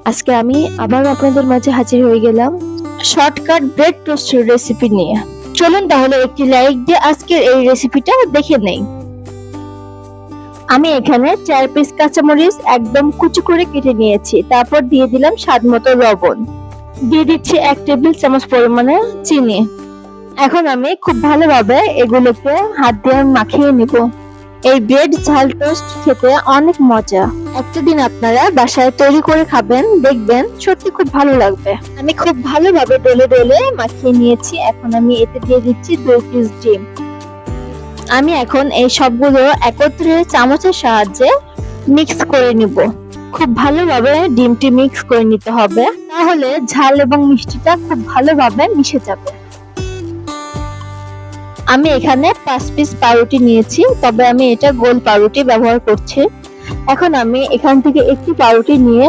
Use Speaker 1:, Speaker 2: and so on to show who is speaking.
Speaker 1: আজকে আমি আবার আপনাদের মাঝে হাজির হয়ে গেলাম শর্টকাট ব্রেড টোস্টের রেসিপি নিয়ে। চলুন তাহলে একটি লাইক দিয়ে আজকের এই রেসিপিটা দেখে নেই। আমি এখানে 4 পিস কাঁচামরিচ একদম কুচি করে কেটে নিয়েছি। তারপর দিয়ে দিলাম স্বাদ মতো লবণ, দিয়ে দিচ্ছি 1 টেবিল চামচ পরিমাণে চিনি। এখন আমি খুব ভালোভাবে এগুলোকে হাত দিয়ে মাখিয়ে নিব। এই ব্রেড ঝাল টোস্ট খেতে অনেক মজা। একটা দিন আপনারা বাসায় তৈরি করে খাবেন, দেখবেন সত্যি খুব ভালো লাগবে। আমি খুব ভালোভাবে ডলে ডলে মাখিয়ে নিয়েছি। এখন আমি এতে দিয়ে দিচ্ছি 2 পিস ডিম। আমি এখন এই সবগুলো একত্রে চামচের সাহায্যে মিক্স করে নিব। খুব ভালোভাবে ডিমটি মিক্স করে নিতে হবে, তাহলে ঝাল এবং মিষ্টিটা খুব ভালোভাবে মিশে যাবে। আমি এখানে 5 পিস পাউরুটি নিয়েছি, তবে আমি এটা গোল পাউরুটি ব্যবহার করছি। এখন আমি এখান থেকে একটি পাউরুটি নিয়ে